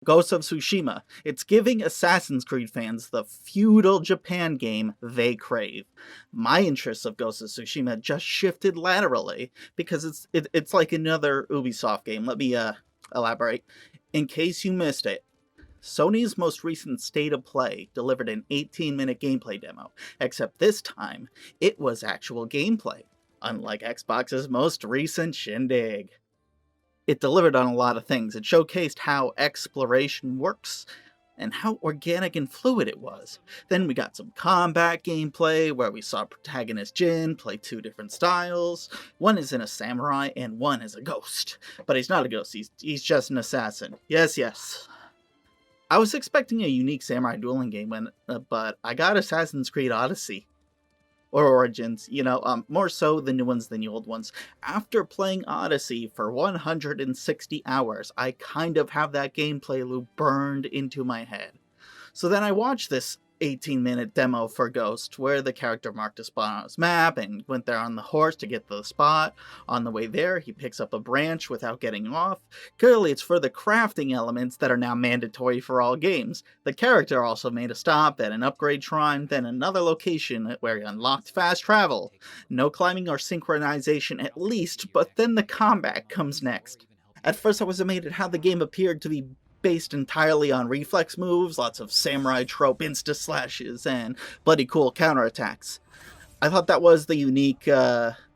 Ghosts of Tsushima. It's giving Assassin's Creed fans the Feudal Japan game they crave. My interest of Ghosts of Tsushima just shifted laterally because it's like another Ubisoft game. Let me elaborate. In case you missed it, Sony's most recent State of Play delivered an 18-minute gameplay demo, except this time it was actual gameplay, unlike Xbox's most recent shindig. It delivered on a lot of things. It showcased how exploration works and how organic and fluid it was. Then we got some combat gameplay where we saw protagonist Jin play two different styles. One is in a samurai and one is a ghost. But he's not a ghost, he's just an assassin. Yes. I was expecting a unique samurai dueling game, but I got Assassin's Creed Odyssey. Or Origins, more so the new ones than the old ones. After playing Odyssey for 160 hours, I kind of have that gameplay loop burned into my head. So then I watched this 18-minute demo for Ghost, where the character marked a spot on his map and went there on the horse to get to the spot. On the way there, he picks up a branch without getting off. Clearly, it's for the crafting elements that are now mandatory for all games. The character also made a stop at an upgrade shrine, then another location where he unlocked fast travel. No climbing or synchronization at least, but then the combat comes next. At first I was amazed at how the game appeared to be based entirely on reflex moves, lots of samurai trope insta-slashes, and bloody cool counterattacks. I thought that was the unique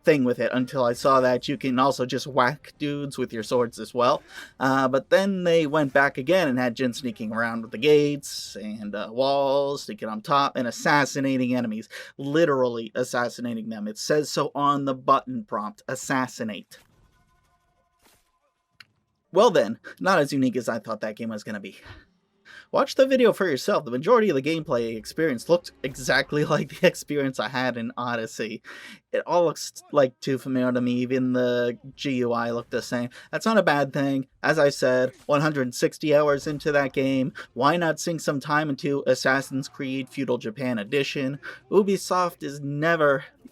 thing with it until I saw that you can also just whack dudes with your swords as well. But then they went back again and had Jin sneaking around with the gates and walls, sneaking on top, and assassinating enemies. Literally assassinating them. It says so on the button prompt, assassinate. Well then, not as unique as I thought that game was going to be. Watch the video for yourself. The majority of the gameplay experience looked exactly like the experience I had in Odyssey. It all looks like too familiar to me, even the GUI looked the same. That's not a bad thing. As I said, 160 hours into that game, why not sink some time into Assassin's Creed Feudal Japan Edition? Ubisoft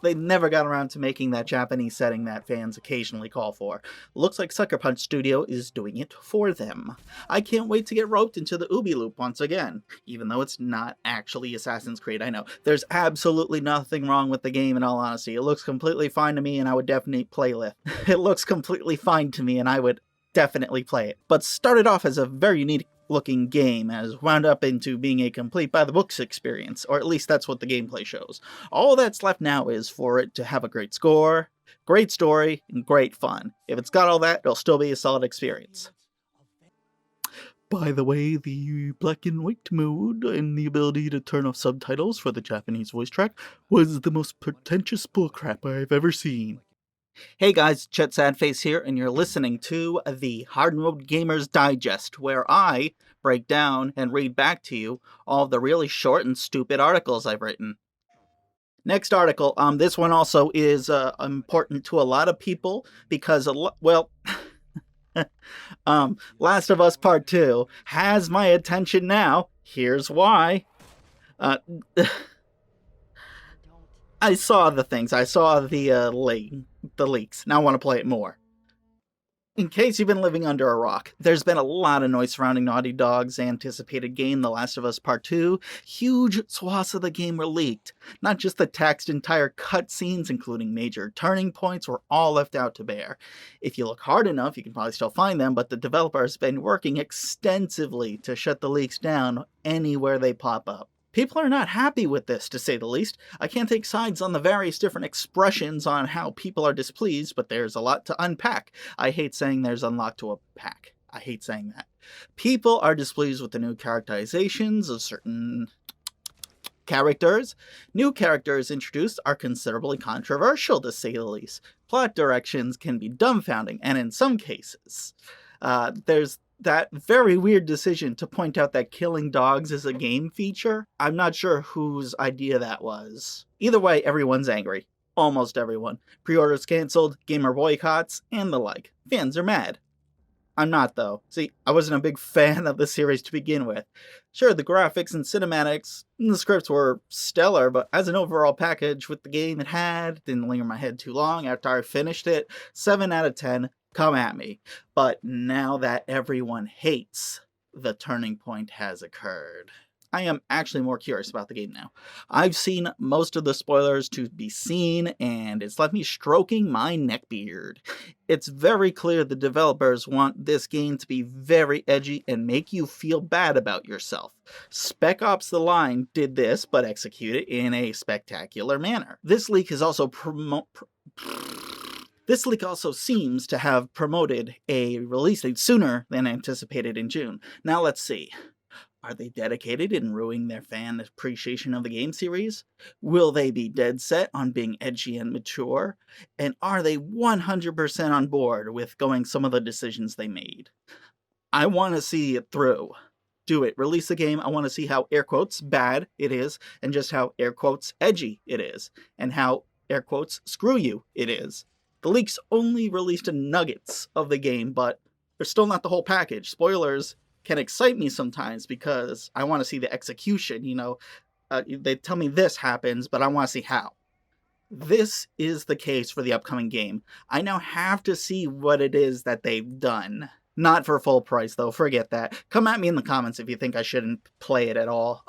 they never got around to making that Japanese setting that fans occasionally call for. Looks like Sucker Punch Studio is doing it for them. I can't wait to get roped into the Ubi loop once again, even though it's not actually Assassin's Creed. I know, there's absolutely nothing wrong with the game in all honesty. It looks completely fine to me and I would definitely play it. It looks completely fine to me and I would definitely play it. But started off as a very unique looking game has wound up into being a complete by the books experience, or at least that's what the gameplay shows. All that's left now is for it to have a great score, great story, and great fun. If it's got all that, it'll still be a solid experience. By the way, the black and white mode and the ability to turn off subtitles for the Japanese voice track was the most pretentious bullcrap I've ever seen. Hey guys, Chet Sadface here, and you're listening to the Hard Mode Gamers Digest, where I break down and read back to you all of the really short and stupid articles I've written. Next article, this one also is important to a lot of people because, Last of Us Part 2 has my attention now. Here's why. I saw the things. I saw the leaks. Now I want to play it more. In case you've been living under a rock, there's been a lot of noise surrounding Naughty Dog's anticipated game, The Last of Us Part 2. Huge swaths of the game were leaked. Not just the text, entire cutscenes, including major turning points, were all left out to bear. If you look hard enough, you can probably still find them, but the developer has been working extensively to shut the leaks down anywhere they pop up. People are not happy with this, to say the least. I can't take sides on the various different expressions on how people are displeased, but there's a lot to unpack. I hate saying there's a lot to unpack. I hate saying that. People are displeased with the new characterizations of certain characters. New characters introduced are considerably controversial, to say the least. Plot directions can be dumbfounding, and in some cases, there's that very weird decision to point out that killing dogs is a game feature. I'm not sure whose idea that was. Either way, everyone's angry. Almost everyone. Pre-orders canceled, gamer boycotts, and the like. Fans are mad. I'm not, though. See, I wasn't a big fan of the series to begin with. Sure, the graphics and cinematics and the scripts were stellar, but as an overall package with the game it had, didn't linger in my head too long after I finished it. 7 out of 10. Come at me. But now that everyone hates the turning point has occurred. I am actually more curious about the game now. I've seen most of the spoilers to be seen, and it's left me stroking my neckbeard. It's very clear the developers want this game to be very edgy and make you feel bad about yourself. Spec Ops: The Line did this, but executed in a spectacular manner. This leak is also This leak also seems to have promoted a release date sooner than anticipated in June. Now let's see. Are they dedicated in ruining their fan appreciation of the game series? Will they be dead set on being edgy and mature? And are they 100% on board with going some of the decisions they made? I want to see it through. Do it. Release the game. I want to see how air quotes bad it is, and just how air quotes edgy it is, and how air quotes screw you it is. The leaks only released nuggets of the game, but they're still not the whole package. Spoilers can excite me sometimes because I want to see the execution, they tell me this happens, but I want to see how. This is the case for the upcoming game. I now have to see what it is that they've done. Not for full price, though. Forget that. Come at me in the comments if you think I shouldn't play it at all.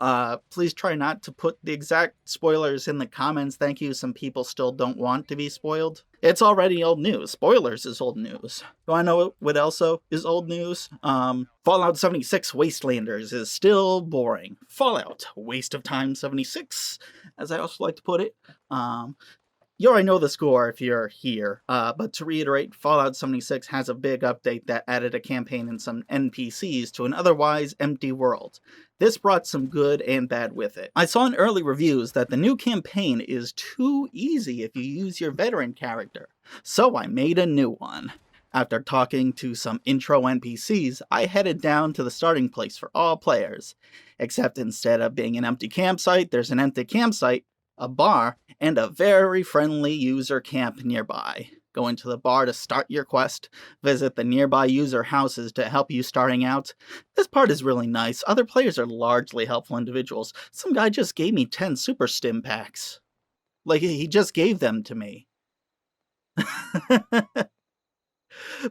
Please try not to put the exact spoilers in the comments. Thank you. Some people still don't want to be spoiled. It's already old news. Spoilers is old news. Do I know what also is old news? Fallout 76 Wastelanders is still boring. Fallout, waste of time 76, as I also like to put it. You already know the score if you're here, but to reiterate, Fallout 76 has a big update that added a campaign and some NPCs to an otherwise empty world. This brought some good and bad with it. I saw in early reviews that the new campaign is too easy if you use your veteran character, so I made a new one. After talking to some intro NPCs, I headed down to the starting place for all players. Except instead of being an empty campsite, there's an empty campsite, a bar, and a very friendly user camp nearby. Go into the bar to start your quest, visit the nearby user houses to help you starting out. This part is really nice. Other players are largely helpful individuals. Some guy just gave me 10 super stim packs. Like, he just gave them to me.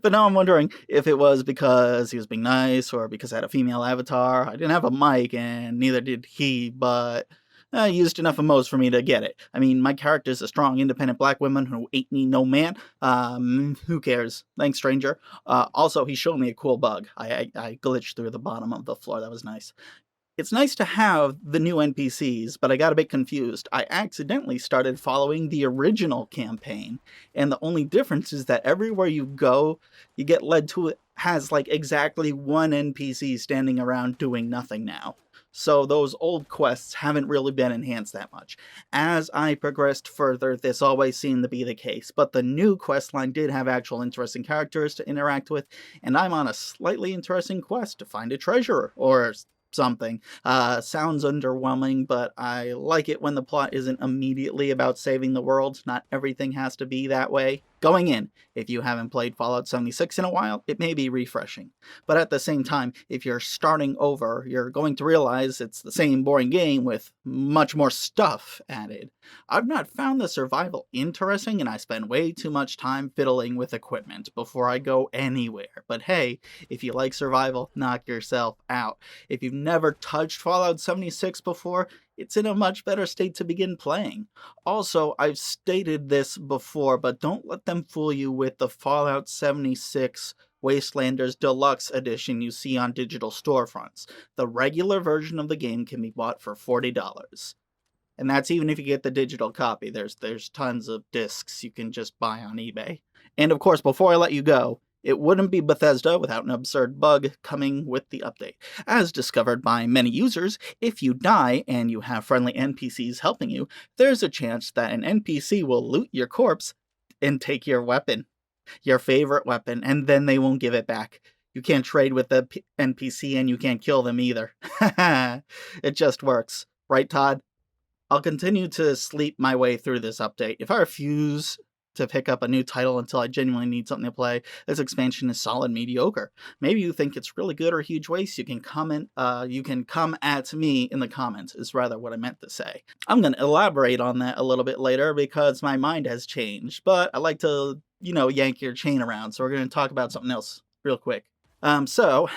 But now I'm wondering if it was because he was being nice or because I had a female avatar. I didn't have a mic and neither did he, but I used enough emojis for me to get it. I mean, my character's a strong, independent black woman who ain't me no man. Who cares? Thanks, stranger. Also, he showed me a cool bug. I glitched through the bottom of the floor. That was nice. It's nice to have the new NPCs, but I got a bit confused. I accidentally started following the original campaign, and the only difference is that everywhere you go, you get led to it has like exactly one NPC standing around doing nothing now. So those old quests haven't really been enhanced that much. As I progressed further, this always seemed to be the case, but the new questline did have actual interesting characters to interact with, and I'm on a slightly interesting quest to find a treasure, or something. Sounds underwhelming, but I like it when the plot isn't immediately about saving the world. Not everything has to be that way. Going in, if you haven't played Fallout 76 in a while, it may be refreshing. But at the same time, if you're starting over, you're going to realize it's the same boring game with much more stuff added. I've not found the survival interesting, and I spend way too much time fiddling with equipment before I go anywhere. But hey, if you like survival, knock yourself out. If you've never touched Fallout 76 before, it's in a much better state to begin playing. Also, I've stated this before, but don't let them fool you with the Fallout 76 Wastelanders Deluxe Edition you see on digital storefronts. The regular version of the game can be bought for $40. And that's even if you get the digital copy. There's tons of discs you can just buy on eBay. And of course, before I let you go, it wouldn't be Bethesda without an absurd bug coming with the update. As discovered by many users, if you die and you have friendly NPCs helping you, there's a chance that an NPC will loot your corpse and take your weapon, your favorite weapon, and then they won't give it back. You can't trade with the NPC and you can't kill them either. It just works. Right, Todd? I'll continue to sleep my way through this update. If I refuse to pick up a new title until I genuinely need something to play, this expansion is solid mediocre. Maybe you think it's really good or a huge waste. You can comment. You can come at me in the comments, is rather what I meant to say. I'm going to elaborate on that a little bit later because my mind has changed, but I like to, yank your chain around, so we're going to talk about something else real quick. So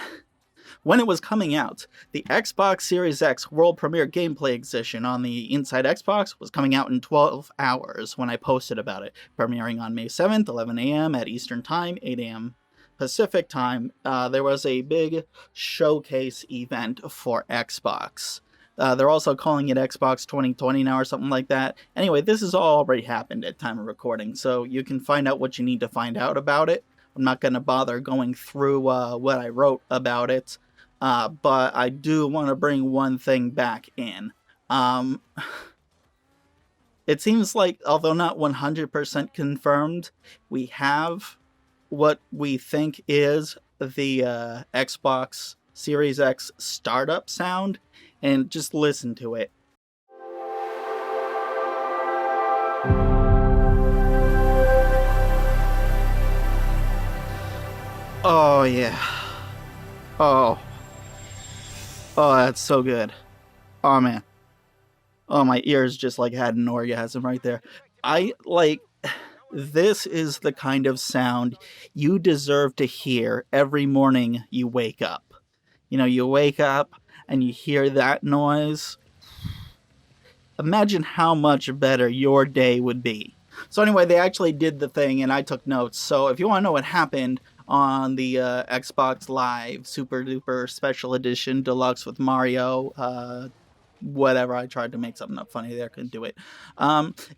When it was coming out, the Xbox Series X World Premiere Gameplay Edition on the Inside Xbox was coming out in 12 hours when I posted about it, premiering on May 7th, 11 a.m. at Eastern Time, 8 a.m. Pacific Time. There was a big showcase event for Xbox. They're also calling it Xbox 2020 now or something like that. Anyway, this has all already happened at time of recording, so you can find out what you need to find out about it. I'm not going to bother going through what I wrote about it, but I do want to bring one thing back in. It seems like, although not 100% confirmed, we have what we think is the Xbox Series X startup sound, and just listen to it. Oh, yeah. Oh, that's so good. Oh, man. Oh, my ears just, like, had an orgasm right there. This is the kind of sound you deserve to hear every morning you wake up. You know, you wake up and you hear that noise. Imagine how much better your day would be. So anyway, they actually did the thing, and I took notes. So if you want to know what happened on the Xbox Live Super Duper Special Edition Deluxe with Mario, whatever, I tried to make something up funny there, couldn't do it.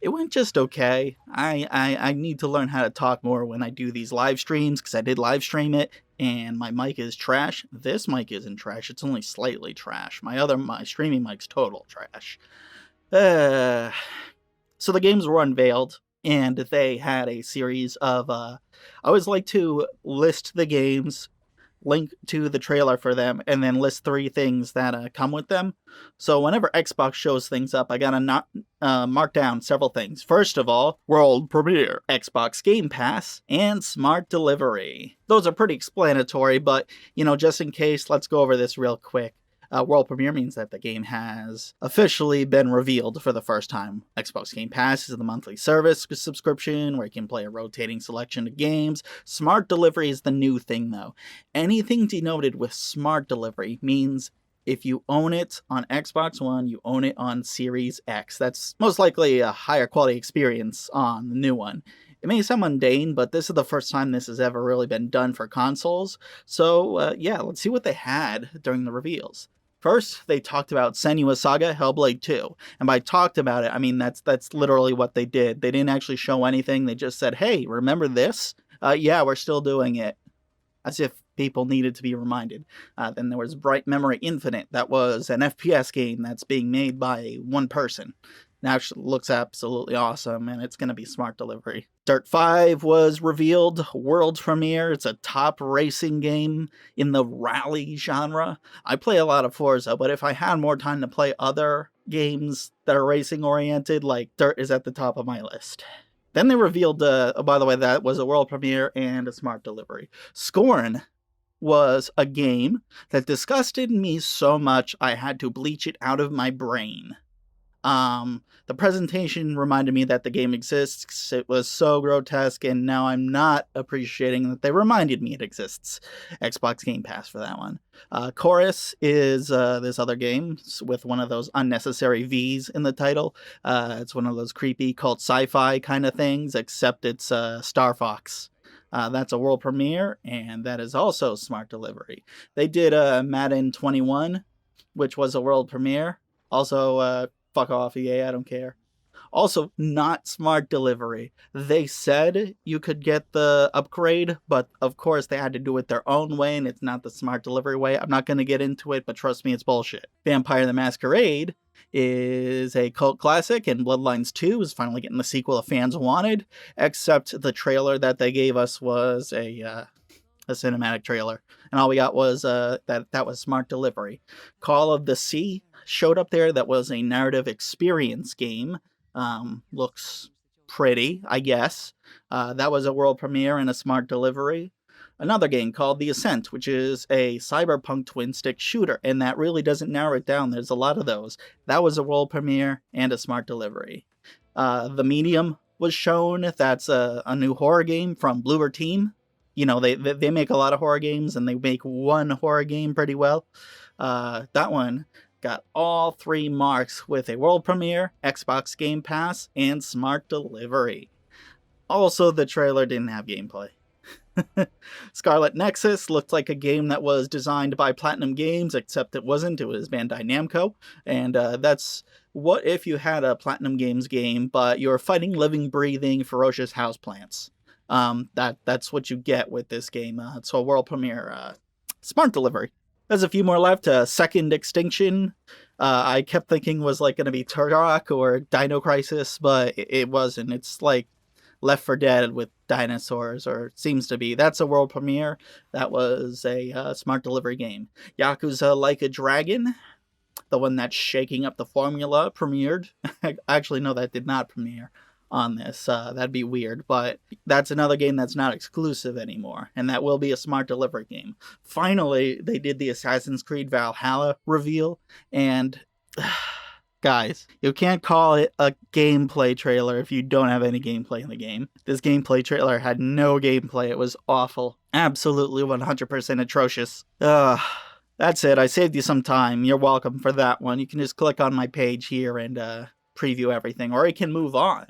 It went just okay. I need to learn how to talk more when I do these live streams, because I did live stream it, and my mic is trash. This mic isn't trash, it's only slightly trash. My streaming mic's total trash. So the games were unveiled, and they had a series of, I always like to list the games, link to the trailer for them, and then list 3 things that come with them. So whenever Xbox shows things up, I gotta mark down several things. First of all, World Premiere, Xbox Game Pass, and Smart Delivery. Those are pretty explanatory, but, you know, just in case, let's go over this real quick. World Premiere means that the game has officially been revealed for the first time. Xbox Game Pass is the monthly service subscription where you can play a rotating selection of games. Smart Delivery is the new thing, though. Anything denoted with Smart Delivery means if you own it on Xbox One, you own it on Series X. That's most likely a higher quality experience on the new one. It may sound mundane, but this is the first time this has ever really been done for consoles. So, yeah, let's see what they had during the reveals. First, they talked about Senua's Saga Hellblade 2. And by talked about it, I mean that's literally what they did. They didn't actually show anything. They just said, hey, remember this? Yeah, we're still doing it. As if people needed to be reminded. Then there was Bright Memory Infinite. That was an FPS game that's being made by one person. It actually looks absolutely awesome, and it's going to be Smart Delivery. Dirt 5 was revealed, world premiere. It's a top racing game in the rally genre. I play a lot of Forza, but if I had more time to play other games that are racing oriented, like Dirt is at the top of my list. Then they revealed, by the way, that was a world premiere and a Smart Delivery. Scorn was a game that disgusted me so much I had to bleach it out of my brain. The presentation reminded me that the game exists. It was so grotesque, and now I'm not appreciating that they reminded me it exists. Xbox Game Pass for that one. Chorus is this other game with one of those unnecessary V's in the title. It's one of those creepy cult sci-fi kind of things, except it's Star Fox. That's a world premiere, and that is also Smart Delivery. They did Madden 21, which was a world premiere. Also, fuck off, EA, I don't care. Also, not Smart Delivery. They said you could get the upgrade, but of course they had to do it their own way, and it's not the Smart Delivery way. I'm not going to get into it, but trust me, it's bullshit. Vampire the Masquerade is a cult classic, and Bloodlines 2 is finally getting the sequel the fans wanted, except the trailer that they gave us was a cinematic trailer, and all we got was that was Smart Delivery. Call of the Sea showed up there. That was a narrative experience game. Looks pretty, I guess. That was a world premiere and a Smart Delivery. Another game called The Ascent, which is a cyberpunk twin-stick shooter, and that really doesn't narrow it down. There's a lot of those. That was a world premiere and a Smart Delivery. The Medium was shown. That's a new horror game from Bloober Team. they make a lot of horror games, and they make one horror game pretty well. That one got all 3 marks with a world premiere, Xbox Game Pass, and smart delivery. Also, the trailer didn't have gameplay. Scarlet Nexus looked like a game that was designed by Platinum Games, except it wasn't. It was Bandai Namco, and that's what if you had a Platinum Games game, but you're fighting living, breathing, ferocious houseplants. That's what you get with this game. It's a world premiere. Smart delivery. There's a few more left. Second Extinction, I kept thinking was like going to be Turok or Dino Crisis, but it wasn't. It's like Left 4 Dead with dinosaurs, or seems to be. That's a world premiere. That was a smart delivery game. Yakuza Like a Dragon, the one that's shaking up the formula, premiered. Actually, no, that did not premiere on this. That'd be weird, but that's another game that's not exclusive anymore, and that will be a smart delivery game. Finally, they did the Assassin's Creed Valhalla reveal, and guys, you can't call it a gameplay trailer if you don't have any gameplay in the game. This gameplay trailer had no gameplay. It was awful. Absolutely 100% atrocious. That's it. I saved you some time. You're welcome for that one. You can just click on my page here and preview everything, or you can move on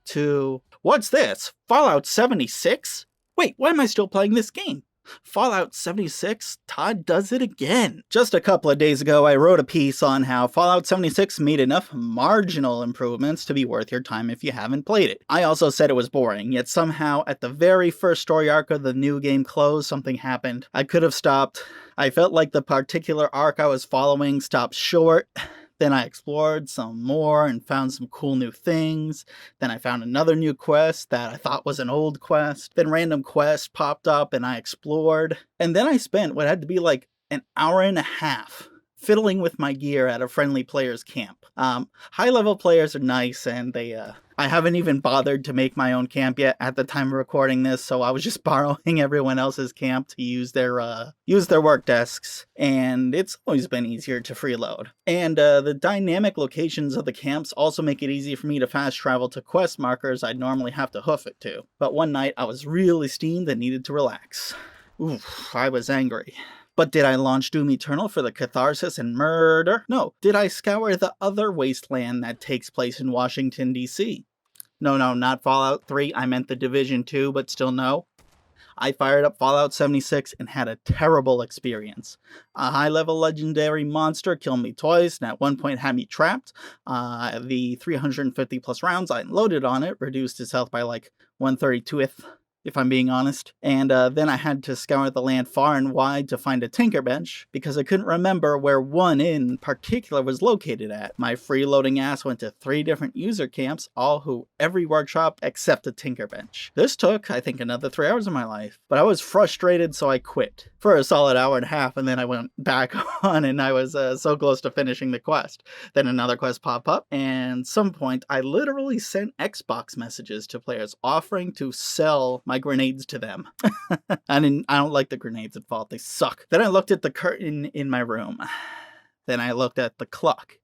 to, what's this? Fallout 76? Wait, why am I still playing this game? Fallout 76, Todd does it again. Just a couple of days ago, I wrote a piece on how Fallout 76 made enough marginal improvements to be worth your time if you haven't played it. I also said it was boring, yet somehow at the very first story arc of the new game closed, something happened. I could have stopped. I felt like the particular arc I was following stopped short. Then I explored some more and found some cool new things. Then I found another new quest that I thought was an old quest. Then random quests popped up and I explored. And then I spent what had to be like an hour and a half fiddling with my gear at a friendly player's camp. High-level players are nice, and I haven't even bothered to make my own camp yet at the time of recording this, so I was just borrowing everyone else's camp to use their work desks, and it's always been easier to freeload. And the dynamic locations of the camps also make it easy for me to fast travel to quest markers I'd normally have to hoof it to. But one night I was really steamed and needed to relax. Oof, I was angry. But did I launch Doom Eternal for the catharsis and murder? No. Did I scour the other wasteland that takes place in Washington, D.C.? No, not Fallout 3. I meant The Division 2, but still no. I fired up Fallout 76 and had a terrible experience. A high-level legendary monster killed me twice and at one point had me trapped. The 350 plus rounds I loaded on it reduced its health by like 1/32th. If I'm being honest. And then I had to scour the land far and wide to find a tinker bench, because I couldn't remember where one in particular was located at. My freeloading ass went to 3 different user camps, every workshop except a tinker bench. This took, I think, another 3 hours of my life, but I was frustrated, so I quit for a solid hour and a half, and then I went back on, and I was so close to finishing the quest. Then another quest popped up, and at some point, I literally sent Xbox messages to players offering to sell my grenades to them. I don't like the grenades at Fallout. They suck. Then I looked at the curtain in my room. Then I looked at the clock.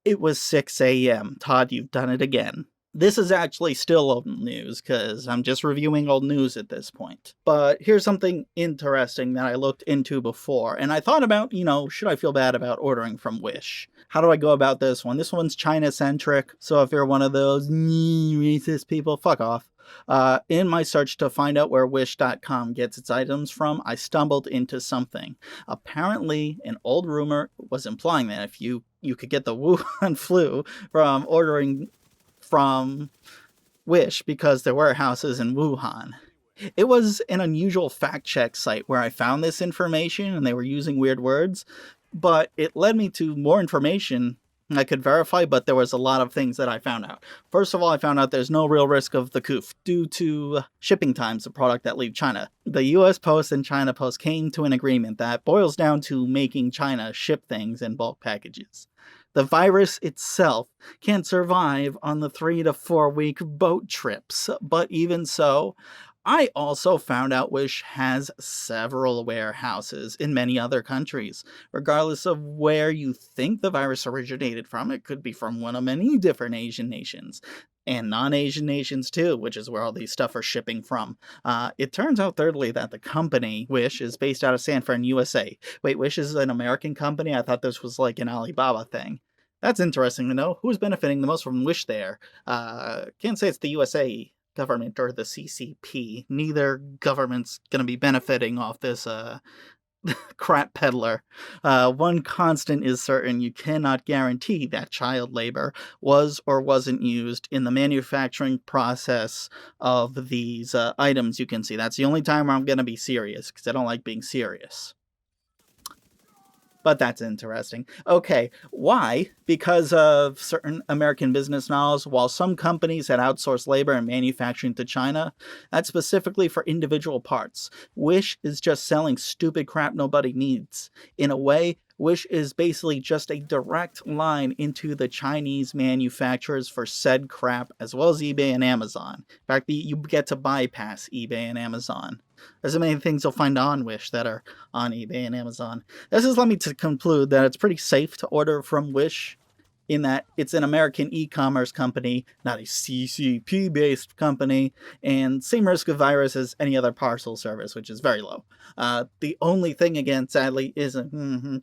It was 6 a.m. Todd, you've done it again. This is actually still old news, because I'm just reviewing old news at this point. But here's something interesting that I looked into before, and I thought about, should I feel bad about ordering from Wish? How do I go about this one? This one's China-centric, so if you're one of those racist people, fuck off. In my search to find out where Wish.com gets its items from, I stumbled into something. Apparently, an old rumor was implying that if you could get the Wuhan flu from ordering from Wish because their warehouse is in Wuhan. It was an unusual fact-check site where I found this information, and they were using weird words, but it led me to more information I could verify, but there was a lot of things that I found out. First of all, I found out there's no real risk of the coof due to shipping times of product that leave China. The US Post and China Post came to an agreement that boils down to making China ship things in bulk packages. The virus itself can't survive on the 3 to 4 week boat trips, but even so, I also found out Wish has several warehouses in many other countries. Regardless of where you think the virus originated from, it could be from one of many different Asian nations. And non-Asian nations too, which is where all these stuff are shipping from. It turns out, thirdly, that the company, Wish, is based out of San Fran, USA. Wait, Wish is an American company? I thought this was like an Alibaba thing. That's interesting to know. Who's benefiting the most from Wish there? Can't say it's the USA government or the CCP. Neither government's going to be benefiting off this crap peddler. One constant is certain: you cannot guarantee that child labor was or wasn't used in the manufacturing process of these items you can see. That's the only time I'm going to be serious, because I don't like being serious. But that's interesting. Okay, why? Because of certain American business models, while some companies had outsourced labor and manufacturing to China, that's specifically for individual parts. Wish is just selling stupid crap nobody needs. In a way, Wish is basically just a direct line into the Chinese manufacturers for said crap, as well as eBay and Amazon. In fact, you get to bypass eBay and Amazon. There's so many things you'll find on Wish that are on eBay and Amazon. This has led me to conclude that it's pretty safe to order from Wish, in that it's an American e-commerce company, not a CCP-based company, and same risk of virus as any other parcel service, which is very low. The only thing, again, sadly, is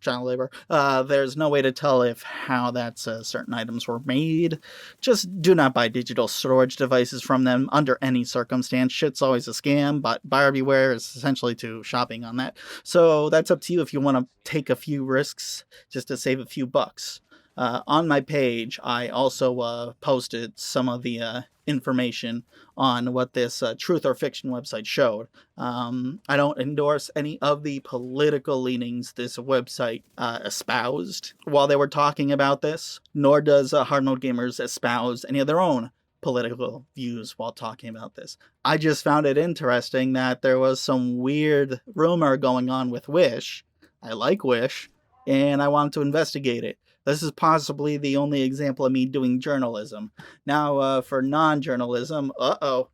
child labor. There's no way to tell if how that's certain items were made. Just do not buy digital storage devices from them under any circumstance. Shit's always a scam, but buyer beware is essentially to shopping on that. So that's up to you if you want to take a few risks just to save a few bucks. On my page, I also posted some of the information on what this truth or fiction website showed. I don't endorse any of the political leanings this website espoused while they were talking about this, nor does Hard Mode Gamers espouse any of their own political views while talking about this. I just found it interesting that there was some weird rumor going on with Wish. I like Wish, and I wanted to investigate it. This is possibly the only example of me doing journalism. Now, for non-journalism,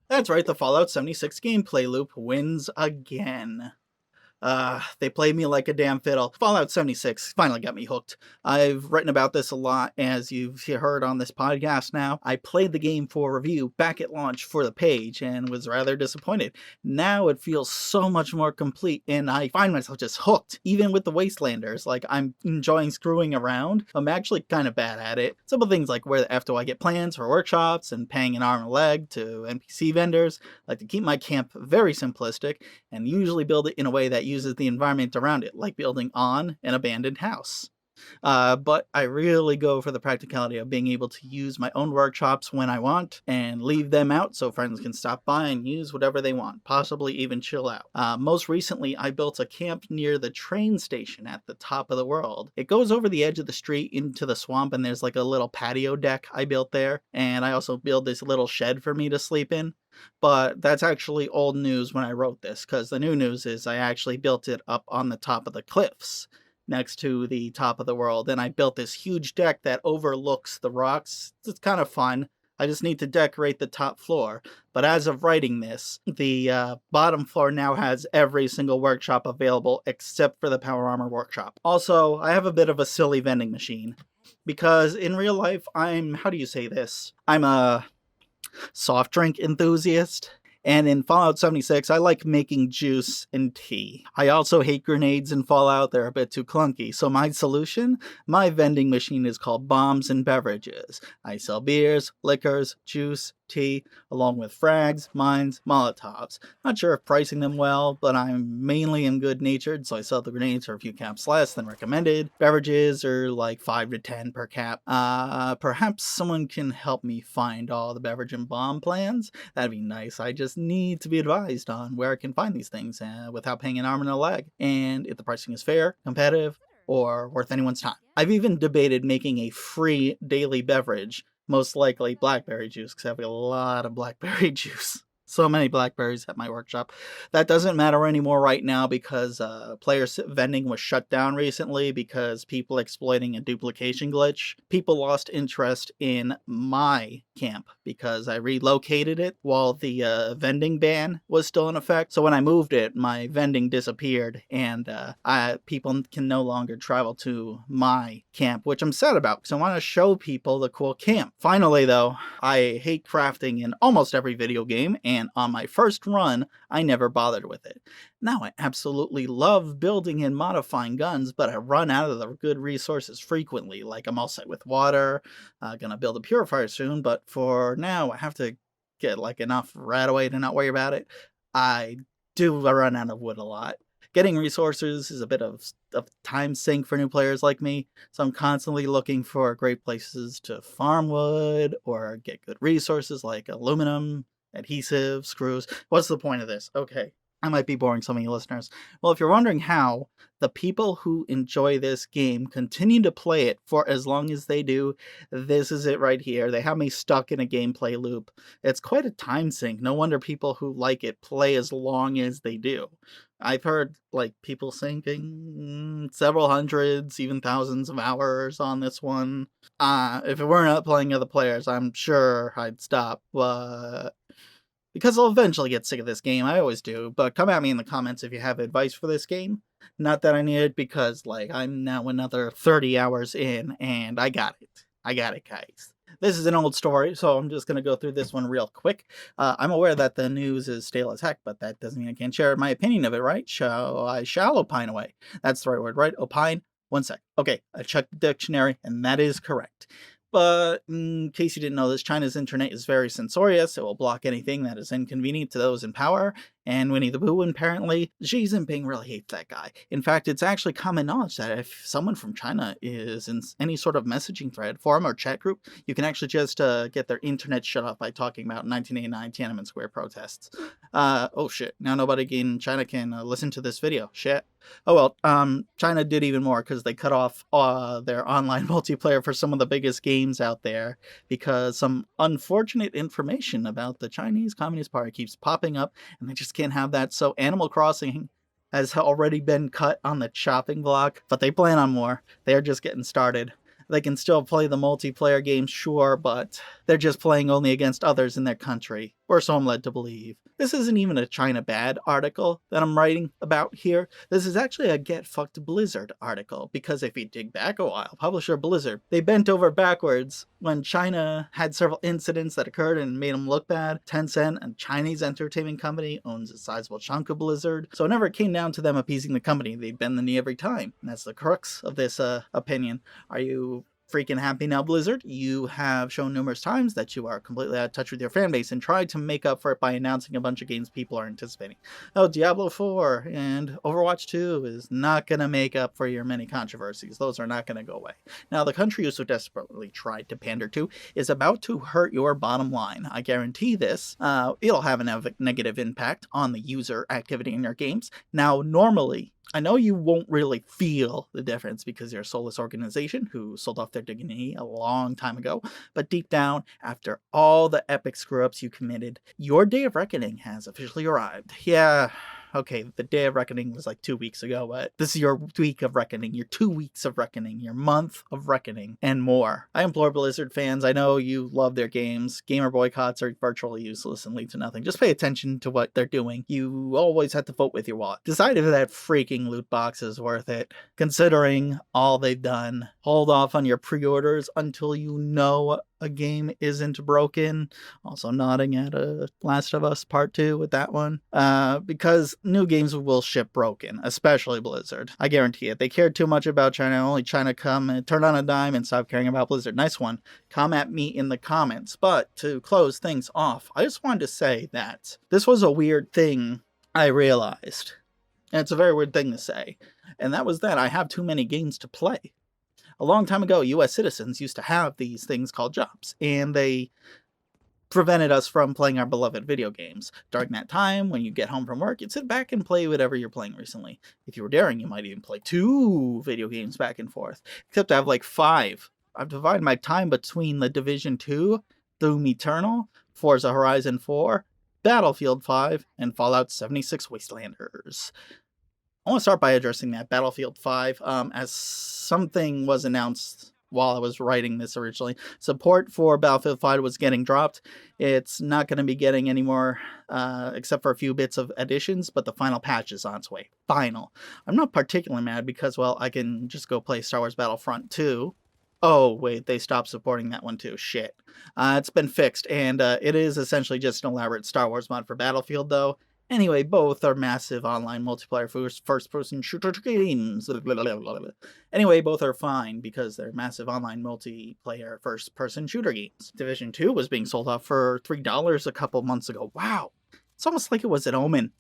that's right, the Fallout 76 gameplay loop wins again. They played me like a damn fiddle. Fallout 76 finally got me hooked. I've written about this a lot, as you've heard on this podcast now. I played the game for review back at launch for the page and was rather disappointed. Now it feels so much more complete, and I find myself just hooked, even with the Wastelanders. Like, I'm enjoying screwing around. I'm actually kind of bad at it. Simple things like where the F do I get plans for workshops and paying an arm and a leg to NPC vendors. I like to keep my camp very simplistic and usually build it in a way that uses the environment around it, like building on an abandoned house. But I really go for the practicality of being able to use my own workshops when I want and leave them out so friends can stop by and use whatever they want, possibly even chill out. Most recently, I built a camp near the train station at the top of the world. It goes over the edge of the street into the swamp, and there's like a little patio deck I built there, and I also built this little shed for me to sleep in. But that's actually old news when I wrote this, because the new news is I actually built it up on the top of the cliffs next to the top of the world, and I built this huge deck that overlooks the rocks. It's kind of fun. I just need to decorate the top floor. But as of writing this, the bottom floor now has every single workshop available except for the Power Armor workshop. Also, I have a bit of a silly vending machine, because in real life, how do you say this? I'm a soft drink enthusiast. And in Fallout 76, I like making juice and tea. I also hate grenades in Fallout. They're a bit too clunky. So my solution? My vending machine is called Bombs and Beverages. I sell beers, liquors, juice, tea, along with frags, mines, Molotovs. Not sure if pricing them well, but I'm mainly good-natured, so I sell the grenades for a few caps less than recommended. Beverages are like 5 to 10 per cap. Perhaps someone can help me find all the beverage and bomb plans. That'd be nice. I just need to be advised on where I can find these things without paying an arm and a leg, and if the pricing is fair, competitive, or worth anyone's time. I've even debated making a free daily beverage, most likely blackberry juice, because I have a lot of blackberry juice. So many blackberries at my workshop. That doesn't matter anymore right now because player vending was shut down recently because people exploiting a duplication glitch. People lost interest in my camp because I relocated it while the vending ban was still in effect. So when I moved it, my vending disappeared and people can no longer travel to my camp, which I'm sad about because I want to show people the cool camp. Finally, though, I hate crafting in almost every video game, and on my first run, I never bothered with it. Now I absolutely love building and modifying guns, but I run out of the good resources frequently. Like I'm all set with water, gonna build a purifier soon, but for now I have to get like enough radaway to not worry about it. I do run out of wood a lot. Getting resources is a bit of time sink for new players like me, so I'm constantly looking for great places to farm wood or get good resources like aluminum, adhesive, screws. What's the point of this? Okay, I might be boring some of you listeners. Well, if you're wondering how the people who enjoy this game continue to play it for as long as they do, this is it right here. They have me stuck in a gameplay loop. It's quite a time sink. No wonder people who like it play as long as they do. I've heard like people sinking several hundreds, even thousands of hours on this one. If it weren't up playing other players, I'm sure I'd stop, but because I'll eventually get sick of this game. I always do, but come at me in the comments if you have advice for this game. Not that I need it, because like I'm now another 30 hours in, and I got it. I got it, guys. This is an old story, so I'm just going to go through this one real quick. I'm aware that the news is stale as heck, but that doesn't mean I can't share my opinion of it, right? I shall opine away. That's the right word, right? Opine? One sec. Okay, I checked the dictionary, and that is correct. But in case you didn't know this, China's internet is very censorious. It will block anything that is inconvenient to those in power. And Winnie the Pooh, apparently, Xi Jinping really hates that guy. In fact, it's actually common knowledge that if someone from China is in any sort of messaging thread, forum, or chat group, you can actually just get their internet shut off by talking about 1989 Tiananmen Square protests. Oh shit, now nobody in China can listen to this video. Shit. Oh well, China did even more because they cut off their online multiplayer for some of the biggest games out there because some unfortunate information about the Chinese Communist Party keeps popping up, and they just can't have that. So Animal Crossing has already been cut on the chopping block, but they plan on more. They're just getting started. They can still play the multiplayer games, sure, but they're just playing only against others in their country, or so I'm led to believe. This isn't even a China Bad article that I'm writing about here. This is actually a Get Fucked Blizzard article, because if you dig back a while, publisher Blizzard, they bent over backwards when China had several incidents that occurred and made them look bad. Tencent, a Chinese entertainment company, owns a sizable chunk of Blizzard, so whenever it came down to them appeasing the company, they'd bend the knee every time. And that's the crux of this opinion. Are you freaking happy now, Blizzard? You have shown numerous times that you are completely out of touch with your fan base and tried to make up for it by announcing a bunch of games people are anticipating. Oh, Diablo 4 and Overwatch 2 is not going to make up for your many controversies. Those are not going to go away. Now, the country you so desperately tried to pander to is about to hurt your bottom line. I guarantee this. It'll have a negative impact on the user activity in your games. Now, normally, I know you won't really feel the difference because you're a soulless organization who sold off their dignity a long time ago, but deep down, after all the epic screw-ups you committed, your day of reckoning has officially arrived. Yeah, okay, the day of reckoning was like 2 weeks ago, but this is your week of reckoning, your 2 weeks of reckoning, your month of reckoning, and more. I implore Blizzard fans, I know you love their games. Gamer boycotts are virtually useless and lead to nothing. Just pay attention to what they're doing. You always have to vote with your wallet. Decide if that freaking loot box is worth it. Considering all they've done, hold off on your pre-orders until you know a game isn't broken. Also nodding at Last of Us Part 2 with that one. Because new games will ship broken, especially Blizzard. I guarantee it. They cared too much about China. Only China come and turn on a dime and stop caring about Blizzard. Nice one. Come at me in the comments. But to close things off, I just wanted to say that this was a weird thing I realized. And it's a very weird thing to say. And that was that I have too many games to play. A long time ago, U.S. citizens used to have these things called jobs, and they prevented us from playing our beloved video games. During that time, when you get home from work, you'd sit back and play whatever you're playing recently. If you were daring, you might even play 2 video games back and forth, except I have like 5. I've divided my time between The Division 2, Doom Eternal, Forza Horizon 4, Battlefield 5, and Fallout 76 Wastelanders. I want to start by addressing that Battlefield 5, as something was announced while I was writing this originally. Support for Battlefield 5 was getting dropped. It's not going to be getting any more, except for a few bits of additions, but the final patch is on its way. Final. I'm not particularly mad because, well, I can just go play Star Wars Battlefront 2. Oh, wait, they stopped supporting that one too. Shit. It's been fixed, and it is essentially just an elaborate Star Wars mod for Battlefield, though. Anyway, both are massive online multiplayer first-person shooter games. Anyway, both are fine because they're massive online multiplayer first-person shooter games. Division 2 was being sold off for $3 a couple months ago. Wow. It's almost like it was an omen.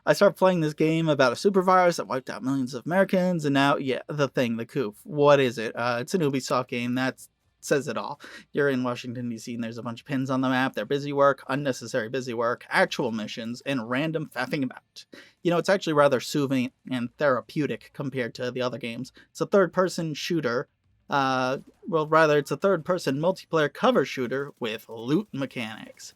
I started playing this game about a super virus that wiped out millions of Americans, and now, yeah, the coup. What is it? It's an Ubisoft game. That says it all. You're in Washington, D.C., and there's a bunch of pins on the map. They're busy work, unnecessary busy work, actual missions, and random faffing about. You know, it's actually rather soothing and therapeutic compared to the other games. It's a third-person shooter. It's a third-person multiplayer cover shooter with loot mechanics.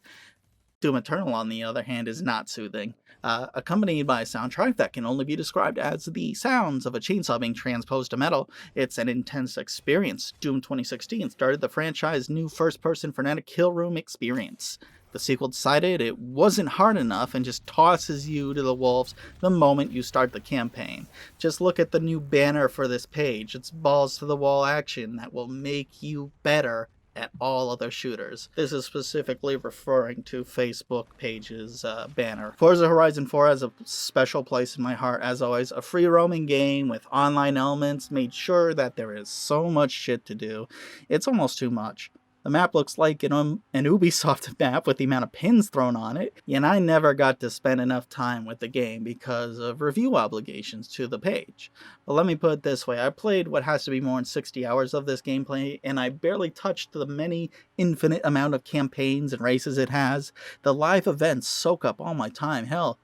Doom Eternal, on the other hand, is not soothing. Accompanied by a soundtrack that can only be described as the sounds of a chainsaw being transposed to metal. It's an intense experience. Doom 2016 started the franchise's new first-person frenetic kill room experience. The sequel decided it wasn't hard enough and just tosses you to the wolves the moment you start the campaign. Just look at the new banner for this page. It's balls-to-the-wall action that will make you better at all other shooters. This is specifically referring to Facebook page's banner. Forza Horizon 4 has a special place in my heart, as always. A free roaming game with online elements made sure that there is so much shit to do. It's almost too much. The map looks like an Ubisoft map with the amount of pins thrown on it, and I never got to spend enough time with the game because of review obligations to the page. But let me put it this way, I played what has to be more than 60 hours of this gameplay, and I barely touched the many infinite amount of campaigns and races it has. The live events soak up all my time. Hell,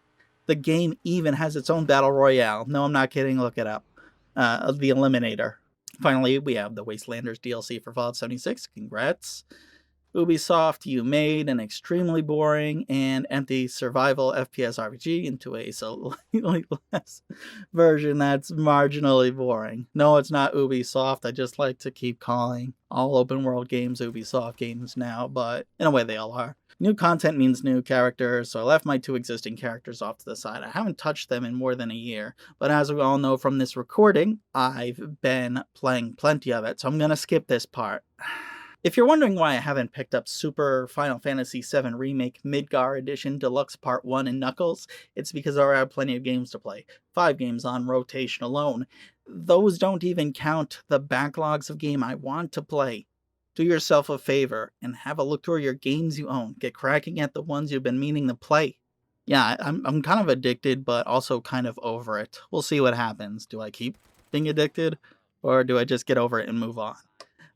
the game even has its own battle royale. No, I'm not kidding, look it up. The Eliminator. Finally, we have the Wastelanders DLC for Fallout 76. Congrats. Ubisoft, you made an extremely boring and empty survival FPS RPG into a slightly less version that's marginally boring. No, it's not Ubisoft. I just like to keep calling all open world games Ubisoft games now, but in a way they all are. New content means new characters, so I left my 2 existing characters off to the side. I haven't touched them in more than a year, but as we all know from this recording, I've been playing plenty of it, so I'm gonna skip this part. If you're wondering why I haven't picked up Super Final Fantasy VII Remake Midgar Edition Deluxe Part 1 and Knuckles, it's because I have plenty of games to play. 5 games on rotation alone. Those don't even count the backlogs of game I want to play. Do yourself a favor and have a look through your games you own. Get cracking at the ones you've been meaning to play. Yeah, I'm kind of addicted, but also kind of over it. We'll see what happens. Do I keep being addicted, or do I just get over it and move on?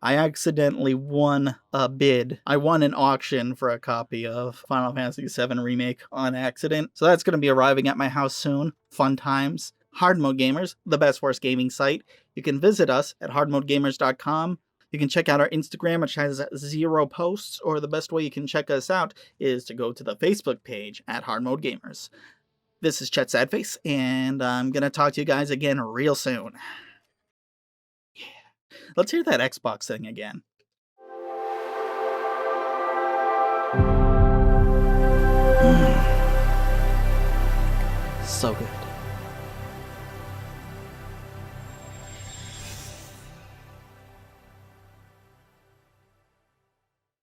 I accidentally won a bid. I won an auction for a copy of Final Fantasy VII Remake on accident, so that's going to be arriving at my house soon. Fun times. Hard Mode Gamers, the best worst gaming site. You can visit us at hardmodegamers.com. You can check out our Instagram, which has 0 posts, or the best way you can check us out is to go to the Facebook page at Hard Mode Gamers. This is Chet Sadface, and I'm going to talk to you guys again real soon. Yeah. Let's hear that Xbox thing again. So good.